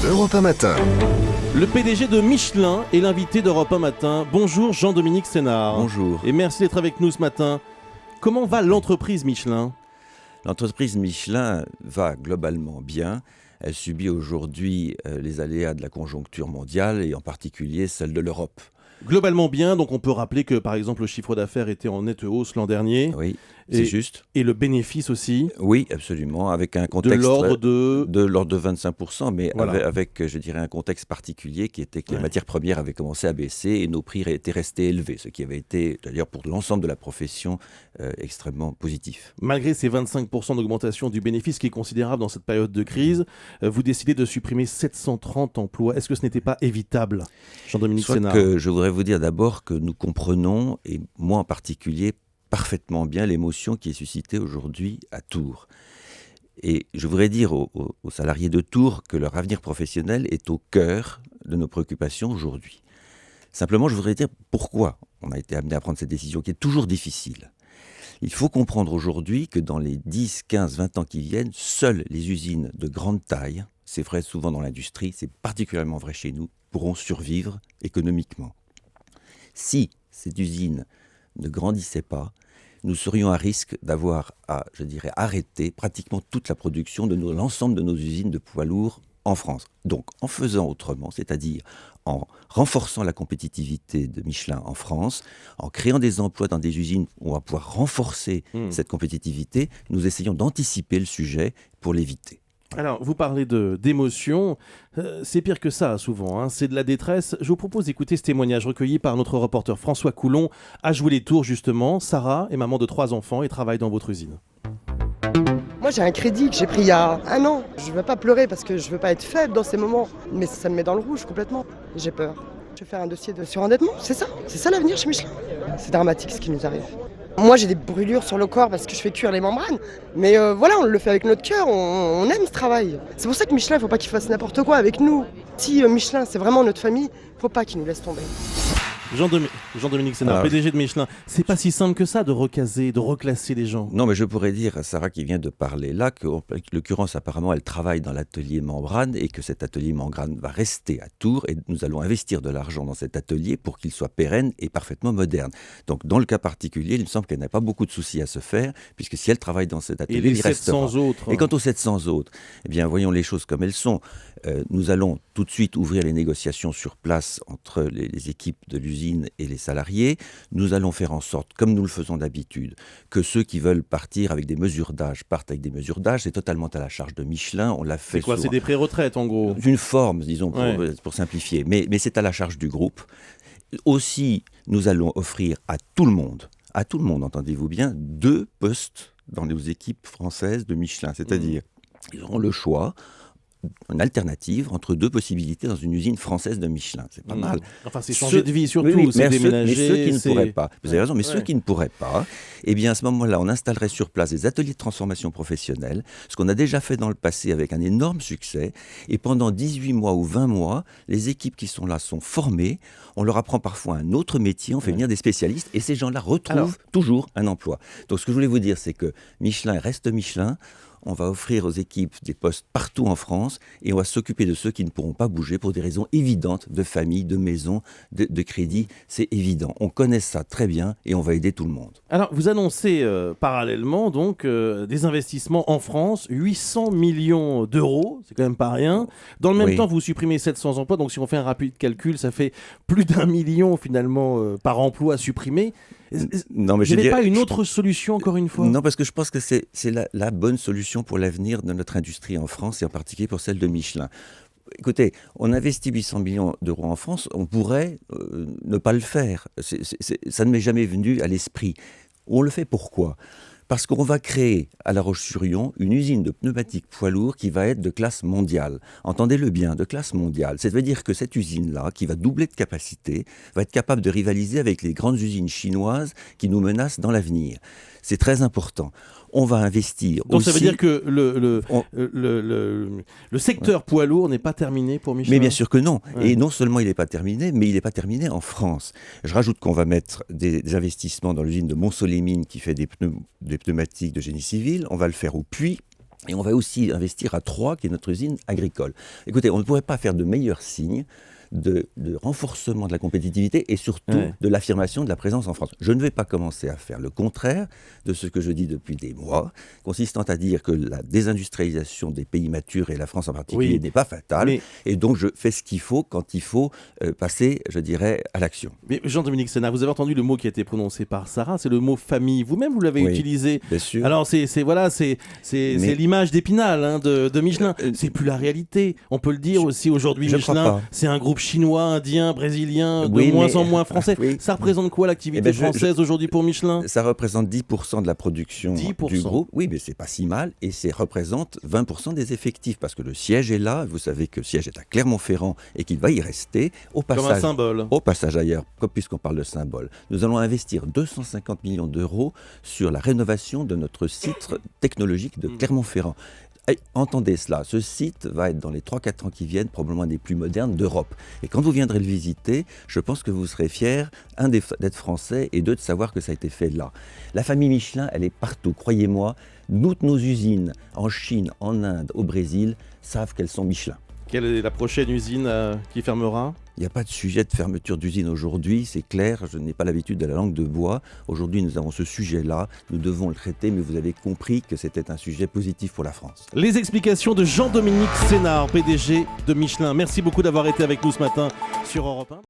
Europe 1 Matin. Le PDG de Michelin est l'invité d'Europe 1 Matin. Bonjour Jean-Dominique Sénard. Bonjour. Et merci d'être avec nous ce matin. Comment va l'entreprise Michelin ? L'entreprise Michelin va globalement bien. Elle subit aujourd'hui les aléas de la conjoncture mondiale et en particulier celle de l'Europe. Globalement bien, donc on peut rappeler que par exemple le chiffre d'affaires était en nette hausse l'an dernier. Oui, c'est juste. Et le bénéfice aussi. Oui, absolument, avec un contexte de l'ordre de 25%, mais voilà. avec, je dirais, un contexte particulier qui était que les matières premières avaient commencé à baisser et nos prix étaient restés élevés, ce qui avait été, d'ailleurs, pour l'ensemble de la profession, extrêmement positif. Malgré ces 25% d'augmentation du bénéfice qui est considérable dans cette période de crise, vous décidez de supprimer 730 emplois. Est-ce que ce n'était pas évitable, Jean-Dominique Sénard ? Je voudrais vous dire d'abord que nous comprenons, et moi en particulier, parfaitement bien l'émotion qui est suscitée aujourd'hui à Tours. Et je voudrais dire aux salariés de Tours que leur avenir professionnel est au cœur de nos préoccupations aujourd'hui. Simplement, je voudrais dire pourquoi on a été amené à prendre cette décision qui est toujours difficile. Il faut comprendre aujourd'hui que dans les 10, 15, 20 ans qui viennent, seules les usines de grande taille, c'est vrai souvent dans l'industrie, c'est particulièrement vrai chez nous, pourront survivre économiquement. Si cette usine ne grandissait pas, nous serions à risque d'avoir à, je dirais, arrêter pratiquement toute la production de l'ensemble de nos usines de poids lourds en France. Donc, en faisant autrement, c'est-à-dire en renforçant la compétitivité de Michelin en France, en créant des emplois dans des usines où on va pouvoir renforcer cette compétitivité, nous essayons d'anticiper le sujet pour l'éviter. Alors, vous parlez d'émotion, c'est pire que ça souvent, hein. C'est de la détresse. Je vous propose d'écouter ce témoignage recueilli par notre reporter François Coulon à Jouer-les-Tours justement. Sarah est maman de 3 enfants et travaille dans votre usine. Moi j'ai un crédit que j'ai pris il y a 1 an. Je ne veux pas pleurer parce que je ne veux pas être faible dans ces moments, mais ça me met dans le rouge complètement. J'ai peur. Je vais faire un dossier de surendettement, c'est ça l'avenir chez Michelin. C'est dramatique ce qui nous arrive. Moi j'ai des brûlures sur le corps parce que je fais cuire les membranes, mais voilà, on le fait avec notre cœur, on aime ce travail. C'est pour ça que Michelin, il ne faut pas qu'il fasse n'importe quoi avec nous. Si Michelin c'est vraiment notre famille, il ne faut pas qu'il nous laisse tomber. Jean-Dominique Sénard, PDG de Michelin, c'est pas si simple que ça de recaser, de reclasser les gens. Non, mais je pourrais dire à Sarah qui vient de parler là qu'en l'occurrence, apparemment, elle travaille dans l'atelier membrane et que cet atelier membrane va rester à Tours et nous allons investir de l'argent dans cet atelier pour qu'il soit pérenne et parfaitement moderne. Donc, dans le cas particulier, il me semble qu'elle n'a pas beaucoup de soucis à se faire puisque si elle travaille dans cet atelier, il restera. Autres. Et quant aux 700 autres, eh bien, voyons les choses comme elles sont. Nous allons tout de suite ouvrir les négociations sur place entre les équipes de l'usine et les salariés. Nous allons faire en sorte, comme nous le faisons d'habitude, que ceux qui veulent partir avec des mesures d'âge partent avec des mesures d'âge. C'est totalement à la charge de Michelin. On l'a fait. C'est quoi souvent. C'est des pré-retraites en gros. D'une forme, disons, pour simplifier. Mais c'est à la charge du groupe. Aussi, nous allons offrir à tout le monde, entendez-vous bien, 2 postes dans nos équipes françaises de Michelin. C'est-à-dire, ils auront le choix, une alternative entre 2 possibilités dans une usine française de Michelin. C'est pas mal. Enfin, c'est changer de vie surtout, c'est déménager. Mais ceux qui ne pourraient pas, vous avez raison, mais ceux qui ne pourraient pas, eh bien à ce moment-là, on installerait sur place des ateliers de transformation professionnelle, ce qu'on a déjà fait dans le passé avec un énorme succès. Et pendant 18 mois ou 20 mois, les équipes qui sont là sont formées, on leur apprend parfois un autre métier, on fait venir des spécialistes, et ces gens-là retrouvent toujours un emploi. Donc ce que je voulais vous dire, c'est que Michelin reste Michelin. On va offrir aux équipes des postes partout en France et on va s'occuper de ceux qui ne pourront pas bouger pour des raisons évidentes de famille, de maison, de crédit. C'est évident. On connaît ça très bien et on va aider tout le monde. Alors, vous annoncez parallèlement donc des investissements en France, 800 millions d'euros, c'est quand même pas rien. Dans le même temps, vous supprimez 700 emplois, donc si on fait un rapide calcul, ça fait plus d'1 million finalement par emploi à supprimer. Non, mais il n'y avait pas une autre solution, encore une fois ? Non, parce que je pense que c'est la bonne solution pour l'avenir de notre industrie en France et en particulier pour celle de Michelin. Écoutez, on investit 800 millions d'euros en France, on pourrait ne pas le faire. Ça ne m'est jamais venu à l'esprit. On le fait pourquoi ? Parce qu'on va créer à La Roche-sur-Yon une usine de pneumatiques poids lourds qui va être de classe mondiale. Entendez-le bien, de classe mondiale. C'est-à-dire que cette usine-là, qui va doubler de capacité, va être capable de rivaliser avec les grandes usines chinoises qui nous menacent dans l'avenir. C'est très important. On va investir donc aussi... ça veut dire que le secteur poids lourd n'est pas terminé pour Michelin ? Mais bien sûr que non. Ouais. Et non seulement il n'est pas terminé, mais il n'est pas terminé en France. Je rajoute qu'on va mettre des investissements dans l'usine de Montceau-les-Mines qui fait des pneumatiques de génie civil. On va le faire au Puy. Et on va aussi investir à Troyes, qui est notre usine agricole. Écoutez, on ne pourrait pas faire de meilleurs signes de renforcement de la compétitivité et surtout de l'affirmation de la présence en France. Je ne vais pas commencer à faire le contraire de ce que je dis depuis des mois, consistant à dire que la désindustrialisation des pays matures et la France en particulier n'est pas fatale. Et donc je fais ce qu'il faut quand il faut passer, je dirais, à l'action. Mais Jean-Dominique Senard, vous avez entendu le mot qui a été prononcé par Sarah, c'est le mot famille. Vous-même, vous l'avez utilisé. Bien sûr. Alors c'est l'image d'Épinal de Michelin. C'est plus la réalité. On peut le dire aussi aujourd'hui. Michelin, c'est un groupe chinois, indien, brésilien, de moins en moins français. Ça représente quoi l'activité française aujourd'hui pour Michelin ? Ça représente 10% de la production 10%. Du groupe. Oui, mais c'est pas si mal. Et ça représente 20% des effectifs. Parce que le siège est là. Vous savez que le siège est à Clermont-Ferrand et qu'il va y rester. Comme un symbole. Au passage ailleurs, puisqu'on parle de symbole, nous allons investir 250 millions d'euros sur la rénovation de notre site technologique de Clermont-Ferrand. Entendez cela, ce site va être dans les 3-4 ans qui viennent probablement un des plus modernes d'Europe. Et quand vous viendrez le visiter, je pense que vous serez fiers, d'être français et de savoir que ça a été fait là. La famille Michelin, elle est partout, croyez-moi. Toutes nos usines en Chine, en Inde, au Brésil, savent qu'elles sont Michelin. Quelle est la prochaine usine qui fermera ? Il n'y a pas de sujet de fermeture d'usine aujourd'hui, c'est clair, je n'ai pas l'habitude de la langue de bois. Aujourd'hui, nous avons ce sujet-là, nous devons le traiter, mais vous avez compris que c'était un sujet positif pour la France. Les explications de Jean-Dominique Senard, PDG de Michelin. Merci beaucoup d'avoir été avec nous ce matin sur Europe 1.